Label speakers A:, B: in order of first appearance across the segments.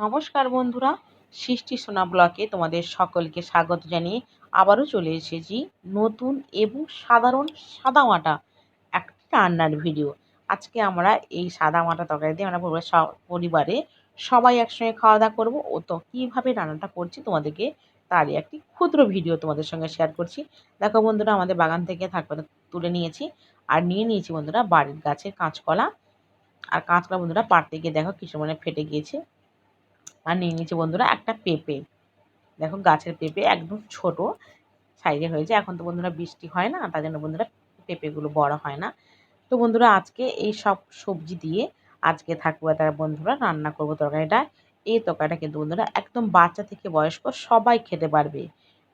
A: নমস্কার বন্ধুরা, সৃষ্টি সোনা ব্লকে তোমাদের সকলকে স্বাগত জানিয়ে আবারও চলে এসেছি নতুন এবং সাধারণ সাদামাটা একটি রান্নার ভিডিও। আজকে আমরা এই সাদামাটা তরকারি দিয়ে আমরা পরিবারে সবাই একসঙ্গে খাওয়া দাওয়া করবো। ও তো কীভাবে রান্নাটা করছি তোমাদেরকে তারই একটি ক্ষুদ্র ভিডিও তোমাদের সঙ্গে শেয়ার করছি। দেখো বন্ধুরা, আমাদের বাগান থেকে থাকপাতা তুলে নিয়েছি আর নিয়ে নিয়েছি বন্ধুরা বাড়ির গাছের কাঁচকলা। আর কাঁচকলা বন্ধুরা পাড়তে গিয়ে দেখো কিছু মানে ফেটে গিয়েছে। আর নিয়ে নিয়েছি বন্ধুরা একটা পেঁপে। দেখো গাছের পেঁপে একদম ছোট সাইজে হয়েছে। এখন তো বন্ধুরা বৃষ্টি হয় না, তার জন্য বন্ধুরা পেঁপেগুলো বড় হয় না। তো বন্ধুরা আজকে এই সব সবজি দিয়ে আজকে থাকবে তার বন্ধুরা রান্না করবো তরকারিটা। এই তরকারিটা কিন্তু বন্ধুরা একদম বাচ্চা থেকে বয়স্ক সবাই খেতে পারবে।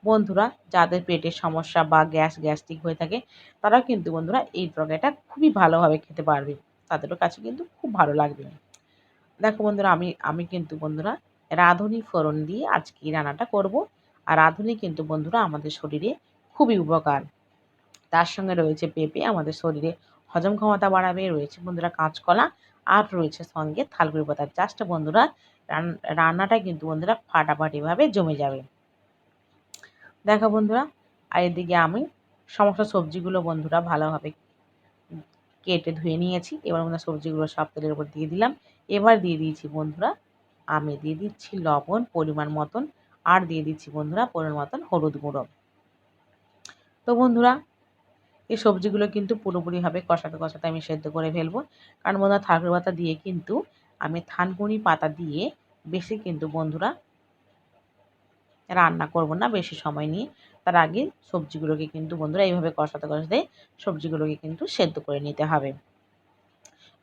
A: বন্ধুরা যাদের পেটের সমস্যা বা গ্যাস্ট্রিক হয়ে থাকে তারাও কিন্তু বন্ধুরা এই তরকারিটা খুবই ভালোভাবে খেতে পারবে, তাদেরও কাছে কিন্তু খুব ভালো লাগবে। দেখো বন্ধুরা, আমি কিন্তু বন্ধুরা রাঁধুনি ফোড়ন দিয়ে আজকে এই রান্নাটা করব। আর রাঁধুনি কিন্তু বন্ধুরা আমাদের শরীরে খুবই উপকার। তার সঙ্গে রয়েছে পেঁপে, আমাদের শরীরে হজম ক্ষমতা বাড়াবে, রয়েছে বন্ধুরা কাঁচকলা, আর রয়েছে সঙ্গে থালকুড়ি পাতা। জাস্ট বন্ধুরা রান্নাটা কিন্তু বন্ধুরা ফাটাফাটিভাবে জমে যাবে। দেখো বন্ধুরা, আর এদিকে আমি সমস্ত সবজিগুলো বন্ধুরা ভালোভাবে কেটে ধুয়ে নিয়েছি। এবার বন্ধুরা সবজিগুলো সব তেলের উপর দিয়ে দিলাম। এবার দিয়ে দিয়েছি বন্ধুরা, আমি দিয়ে দিচ্ছি লবণ পরিমাণ মতন, আর দিয়ে দিচ্ছি বন্ধুরা পরিমাণ মতন হলুদ গুঁড়ো। তো বন্ধুরা এই সবজিগুলো কিন্তু পুরোপুরিভাবে কষাতে কষাতে আমি সেদ্ধ করে ফেলবো। কারণ বন্ধুরা থালকুড়ি পাতা দিয়ে কিন্তু আমি থানকুনি পাতা দিয়ে বেশি কিন্তু বন্ধুরা রান্না করব না বেশি সময় নিয়ে। তার আগে সবজিগুলোকে কিন্তু বন্ধুরা এইভাবে কষাতে কষাতে সবজিগুলোকে কিন্তু সেদ্ধ করে নিতে হবে।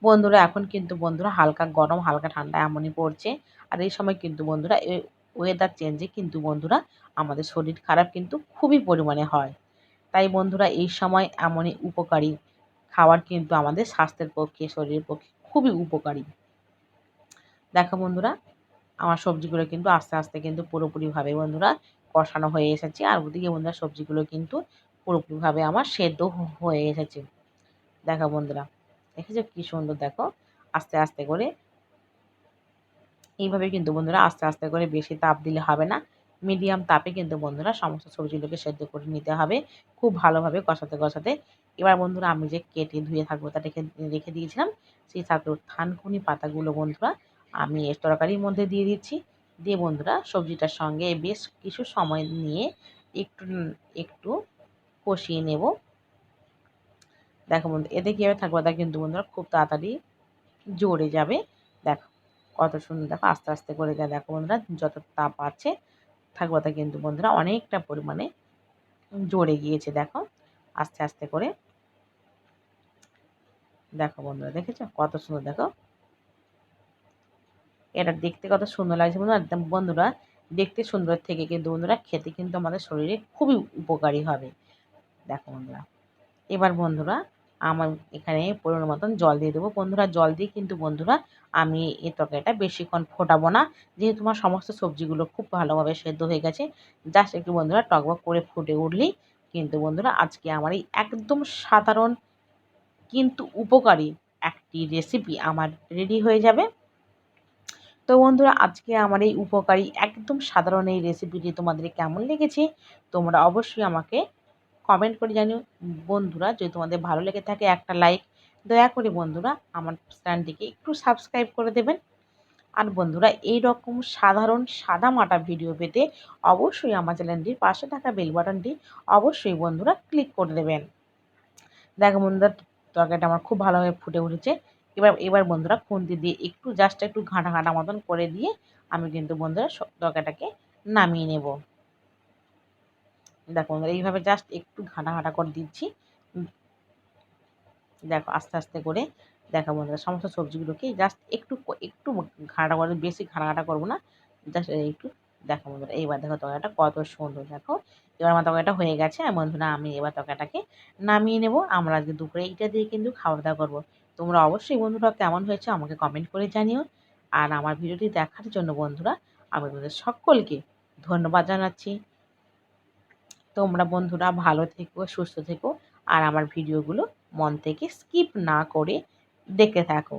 A: বন্ধুরা এখন কিন্তু বন্ধুরা হালকা গরম হালকা ঠান্ডা এমনই পড়ছে। আর এই সময় কিন্তু বন্ধুরা এই ওয়েদার চেঞ্জে কিন্তু বন্ধুরা আমাদের শরীর খারাপ কিন্তু খুবই পরিমাণে হয়। তাই বন্ধুরা এই সময় এমনই উপকারী খাবার কিন্তু আমাদের স্বাস্থ্যের পক্ষে শরীরের পক্ষে খুবই উপকারী। দেখো বন্ধুরা আমার সবজিগুলো কিন্তু আস্তে আস্তে কিন্তু পুরোপুরিভাবে বন্ধুরা কষানো হয়ে এসেছে। আর ওদিকে বন্ধুরা সবজিগুলো কিন্তু পুরোপুরিভাবে আমার সেদ্ধ হয়ে এসেছে। দেখো বন্ধুরা, দেখেছো কি সুন্দর। দেখো আস্তে আস্তে করে এইভাবে কিন্তু বন্ধুরা আস্তে আস্তে করে, বেশি তাপ দিলে হবে না, মিডিয়াম তাপে কিন্তু বন্ধুরা সমস্ত সবজিগুলোকে সেদ্ধ করে নিতে হবে খুব ভালোভাবে কষাতে কষাতে। এবার বন্ধুরা আমি যে কেটে ধুয়ে থাকবোটা রেখে রেখে দিয়েছিলাম সেই থানকুনি পাতাগুলো বন্ধুরা আমি এর তরকারির মধ্যে দিয়ে দিচ্ছি। দিয়ে বন্ধুরা সবজিটার সঙ্গে বেশ কিছু সময় নিয়ে একটু একটু কষিয়ে নেব। দেখো বন্ধু এতে কী হবে, থাকবাটা কিন্তু বন্ধুরা খুব তাড়াতাড়ি জড়ে যাবে। দেখো কত সুন্দর, দেখো আস্তে আস্তে করে দেখো বন্ধুরা যত তাপ আছে থাকবাটা কিন্তু বন্ধুরা অনেকটা পরিমাণে জড়ে গিয়েছে। দেখো আস্তে আস্তে করে দেখো বন্ধুরা, দেখেছো কত সুন্দর। দেখো এটা দেখতে কত সুন্দর লাগছে বন্ধুরা। বন্ধুরা দেখতে সুন্দর থেকে কিন্তু বন্ধুরা খেতে কিন্তু আমাদের শরীরে খুবই উপকারী হবে। দেখো বন্ধুরা এবার বন্ধুরা আমার এখানে পরিমাণ মতন জল দিয়ে দেবো। বন্ধুরা জল দিয়ে কিন্তু বন্ধুরা আমি এই তরকারিটা বেশিক্ষণ ফোটাবো না, যেহেতু আমার সমস্ত সবজিগুলো খুব ভালোভাবে সেদ্ধ হয়ে গেছে। জাস্ট একটু বন্ধুরা টকবক করে ফুটে উঠলেই কিন্তু বন্ধুরা আজকে আমার এই একদম সাধারণ কিন্তু উপকারী একটি রেসিপি আমার রেডি হয়ে যাবে। তো বন্ধুরা আজকে আমার এই উপকারী একদম সাধারণ এই রেসিপিটি তোমাদের কেমন লেগেছে তোমরা অবশ্যই আমাকে কমেন্ট করে জানিও। বন্ধুরা যদি তোমাদের ভালো লেগে থাকে একটা লাইক, দয়া করে বন্ধুরা আমার চ্যানেলটিকে একটু সাবস্ক্রাইব করে দেবেন। আর বন্ধুরা এই রকম সাধারণ সাদামাটা ভিডিও পেতে অবশ্যই আমার চ্যানেলটির পাশে থাকা বেল বাটনটি অবশ্যই বন্ধুরা ক্লিক করে দেবেন। দেখো বন্ধুরা তরকারিটা আমার খুব ভালোভাবে ফুটে উঠেছে। এবার বন্ধুরা খুন্তি দিয়ে একটু জাস্ট একটু ঘাঁটা ঘাঁটা মতন করে দিয়ে আমি কিন্তু বন্ধুরা তরকারিটাকে নামিয়ে নেব। দেখো বন্ধুরা এইভাবে জাস্ট একটু ঘাঁটা ঘাঁটা করে দিচ্ছি। দেখো আস্তে আস্তে করে দেখো বন্ধুরা সমস্ত সবজিগুলোকে জাস্ট একটু একটু ঘাঁটা করে, বেশি ঘাঁটা ঘাঁটা করবো না, জাস্ট একটু। দেখো বন্ধুরা এইবার দেখো তরকারিটা কত সুন্দর। দেখো এবার আমার তরকারিটা হয়ে গেছে। আর বন্ধুরা আমি এবার তরকারিটাকে নামিয়ে নেব। আমরা আজকে দুপুরে এইটা দিয়ে কিন্তু খাওয়া দাওয়া করবো। তোমরা অবশ্যই বন্ধুরা কেমন হয়েছে আমাকে কমেন্ট করে জানিও। আর আমার ভিডিওটি দেখার জন্য বন্ধুরা আমি তোমাদের সকলকে ধন্যবাদ জানাচ্ছি। তোমরা বন্ধুরা ভালো থেকো, সুস্থ থেকো, আর আমার ভিডিওগুলো মন থেকে স্কিপ না করে দেখতে থাকো।